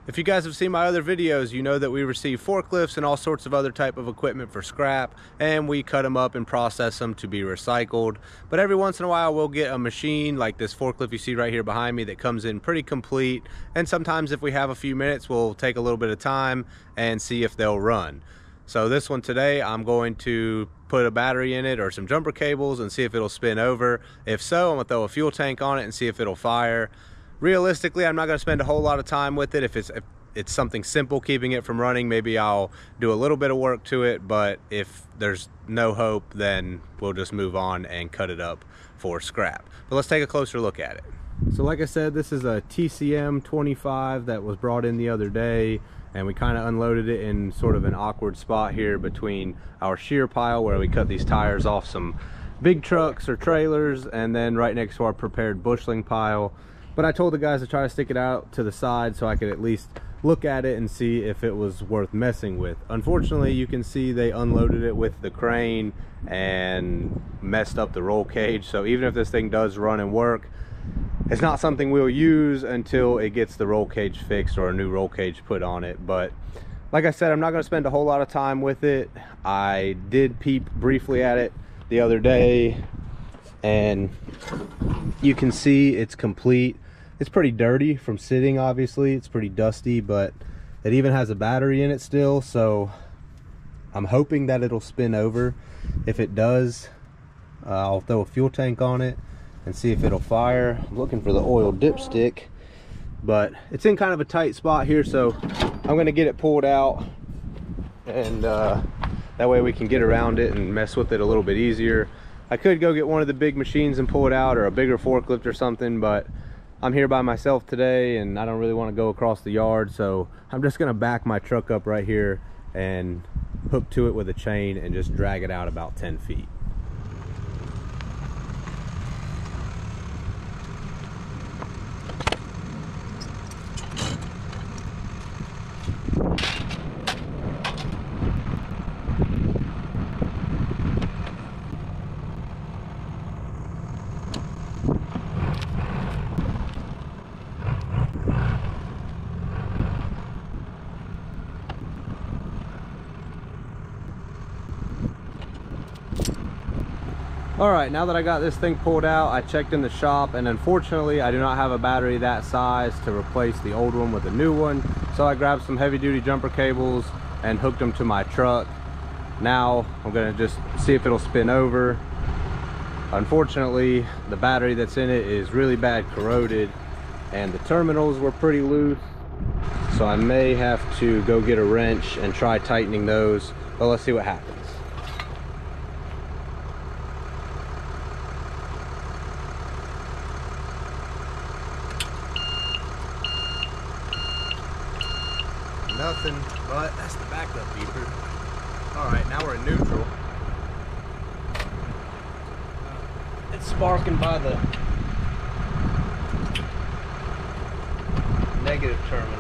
If you guys have seen my other videos, you know that we receive forklifts and all sorts of other type of equipment for scrap, and we cut them up and process them to be recycled. But every once in a while we'll get a machine like this forklift you see right here behind me that comes in pretty complete, and sometimes if we have a few minutes we'll take a little bit of time and see if they'll run. So this one today, I'm going to put a battery in it or some jumper cables and see if it'll spin over. If so, I'm gonna throw a fuel tank on it and see if it'll fire. Realistically, I'm not going to spend a whole lot of time with it. If it's something simple keeping it from running, maybe I'll do a little bit of work to it, but if there's no hope, then we'll just move on and cut it up for scrap. But let's take a closer look at it. So like I said, this is a TCM 25 that was brought in the other day, and we kind of unloaded it in sort of an awkward spot here between our shear pile where we cut these tires off some big trucks or trailers, and then right next to our prepared bushling pile. But I told the guys to try to stick it out to the side so I could at least look at it and see if it was worth messing with. Unfortunately, you can see they unloaded it with the crane and messed up the roll cage. So even if this thing does run and work, it's not something we'll use until it gets the roll cage fixed or a new roll cage put on it. But like I said, I'm not going to spend a whole lot of time with it. I did peep briefly at it the other day, and you can see it's complete. It's pretty dirty from sitting, obviously. It's pretty dusty, but it even has a battery in it still, so I'm hoping that it'll spin over. If it does, I'll throw a fuel tank on it and see if it'll fire. I'm looking for the oil dipstick, but it's in kind of a tight spot here, so I'm gonna get it pulled out, and that way we can get around it and mess with it a little bit easier. I could go get one of the big machines and pull it out, or a bigger forklift or something, but I'm here by myself today and I don't really want to go across the yard, so I'm just gonna back my truck up right here and hook to it with a chain and just drag it out about 10 feet. All right, now that I got this thing pulled out, I checked in the shop, and unfortunately I do not have a battery that size to replace the old one with a new one. So I grabbed some heavy duty jumper cables and hooked them to my truck. Now I'm gonna just see if it'll spin over. Unfortunately, the battery that's in it is really bad corroded and the terminals were pretty loose. So I may have to go get a wrench and try tightening those, but let's see what happens. Nothing, but that's the backup beeper. All right, now we're in neutral. It's sparking by the negative terminal.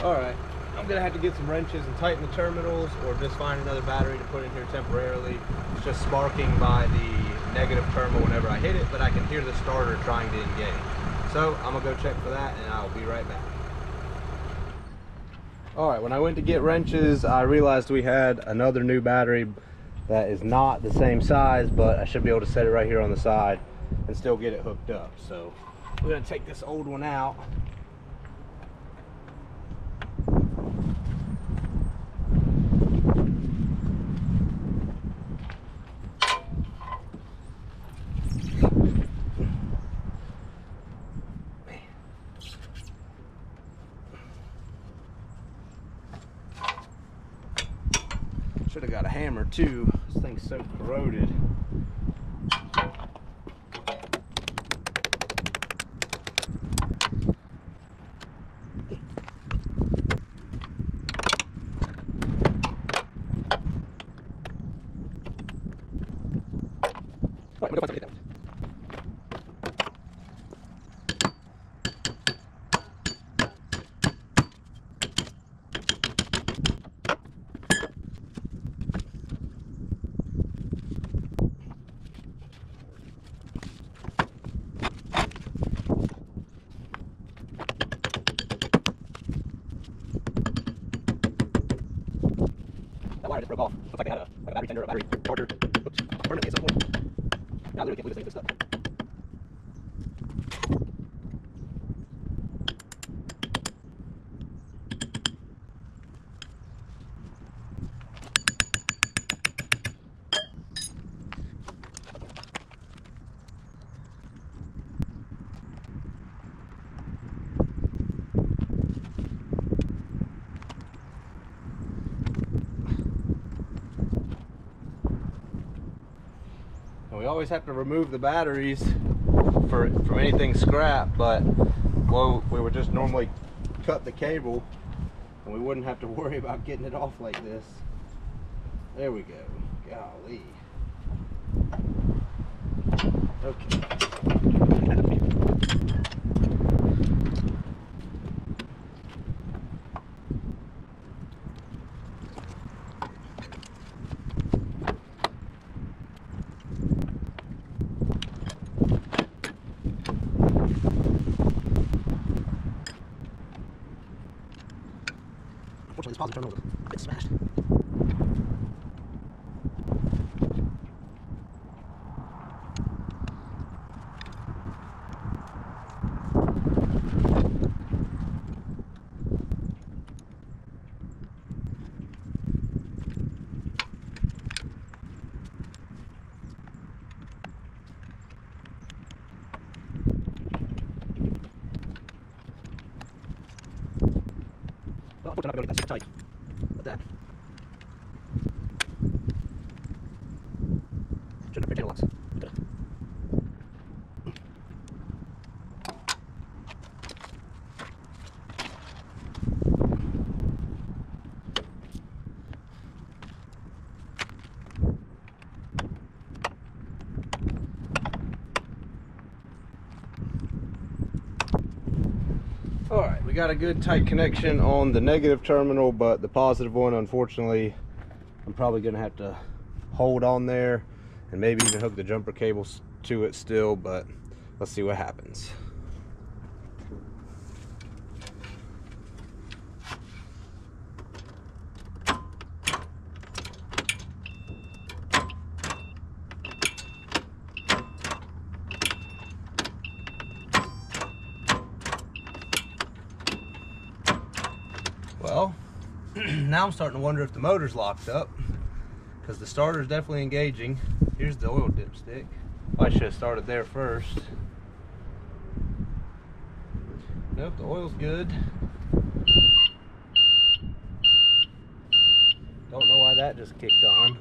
Alright, I'm gonna have to get some wrenches and tighten the terminals, or just find another battery to put in here temporarily. It's just sparking by the negative terminal whenever I hit it, but I can hear the starter trying to engage. So I'm gonna go check for that and I'll be right back. Alright, when I went to get wrenches, I realized we had another new battery that is not the same size, but I should be able to set it right here on the side and still get it hooked up. So we're gonna take this old one out. Should have got a hammer too. This thing's so corroded. I literally can't believe this thing is stuck. We always have to remove the batteries from anything scrap, but well, we would just normally cut the cable and we wouldn't have to worry about getting it off like this. There we go. Golly. Okay. Unfortunately, this positive terminal is a bit smashed. Well, unfortunately, I'm not going to get that super tight. But that shouldn't have channel locks. Alright, we got a good tight connection on the negative terminal, but the positive one, unfortunately, I'm probably going to have to hold on there and maybe even hook the jumper cables to it still, but let's see what happens. Well, now I'm starting to wonder if the motor's locked up, because the starter's definitely engaging. Here's the oil dipstick. I should have started there first. Nope, the oil's good. Don't know why that just kicked on.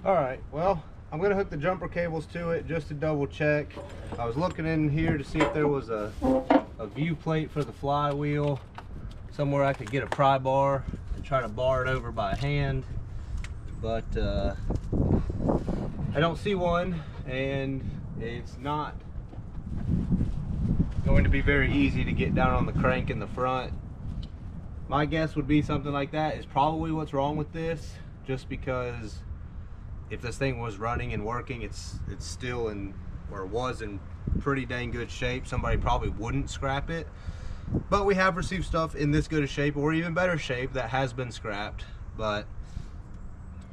Alright, well, I'm going to hook the jumper cables to it just to double check. I was looking in here to see if there was a view plate for the flywheel, somewhere I could get a pry bar and try to bar it over by hand, but I don't see one, and it's not going to be very easy to get down on the crank in the front. My guess would be something like that is probably what's wrong with this, just because if this thing was running and working, it's still in, or was in pretty dang good shape. Somebody probably wouldn't scrap it, but we have received stuff in this good a shape or even better shape that has been scrapped, but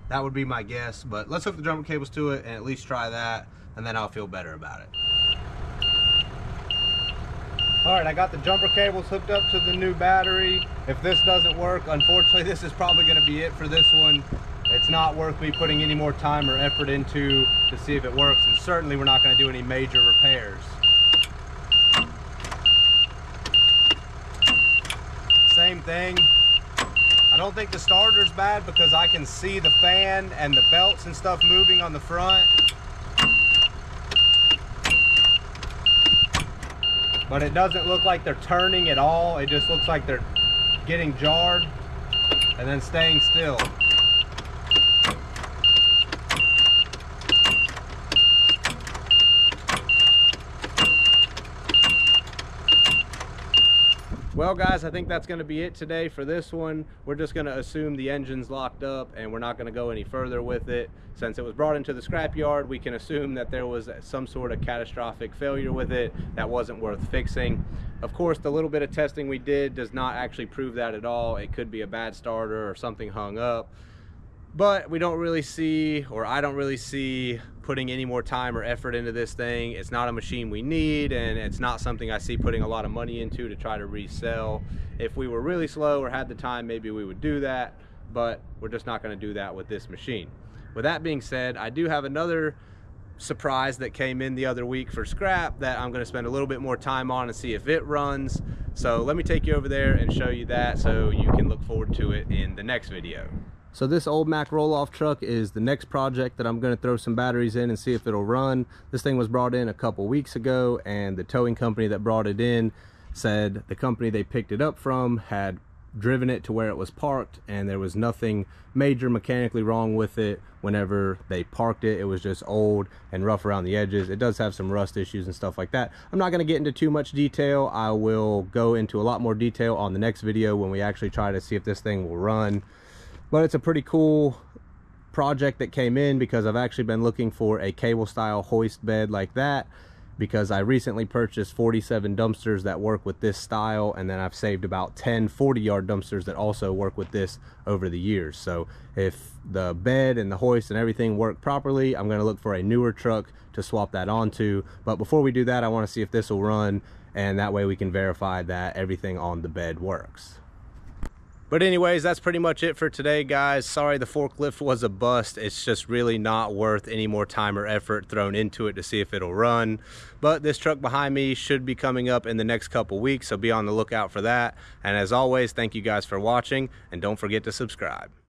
that would be my guess. But let's hook the jumper cables to it and at least try that, and then I'll feel better about it. Alright, I got the jumper cables hooked up to the new battery. If this doesn't work, unfortunately this is probably going to be it for this one. It's not worth me putting any more time or effort into to see if it works, and certainly we're not going to do any major repairs. same thing. I don't think the starter's bad because I can see the fan and the belts and stuff moving on the front. But it doesn't look like they're turning at all. It just looks like they're getting jarred and then staying still. Well guys, I think that's going to be it today for this one. We're just going to assume the engine's locked up and we're not going to go any further with it. Since it was brought into the scrapyard, we can assume that there was some sort of catastrophic failure with it that wasn't worth fixing. Of course, the little bit of testing we did does not actually prove that at all. It could be a bad starter or something hung up. But we don't really see, or I don't really see, putting any more time or effort into this thing. It's not a machine we need, and it's not something I see putting a lot of money into to try to resell. If we were really slow or had the time, maybe we would do that, but we're just not going to do that with this machine. With that being said, I do have another surprise that came in the other week for scrap that I'm going to spend a little bit more time on and see if it runs. So let me take you over there and show you that so you can look forward to it in the next video. So this old Mack roll-off truck is the next project that I'm going to throw some batteries in and see if it'll run. This thing was brought in a couple weeks ago, and the towing company that brought it in said the company they picked it up from had driven it to where it was parked and there was nothing major mechanically wrong with it. Whenever they parked it, it was just old and rough around the edges. It does have some rust issues and stuff like that. I'm not going to get into too much detail. I will go into a lot more detail on the next video when we actually try to see if this thing will run. But it's a pretty cool project that came in because I've actually been looking for a cable style hoist bed like that, because I recently purchased 47 dumpsters that work with this style, and then I've saved about 10 40-yard dumpsters that also work with this over the years. So if the bed and the hoist and everything work properly, I'm going to look for a newer truck to swap that onto. But before we do that, I want to see if this will run, and that way we can verify that everything on the bed works. But anyways, that's pretty much it for today, guys. Sorry the forklift was a bust. It's just really not worth any more time or effort thrown into it to see if it'll run. But this truck behind me should be coming up in the next couple weeks, so be on the lookout for that. And as always, thank you guys for watching, and don't forget to subscribe.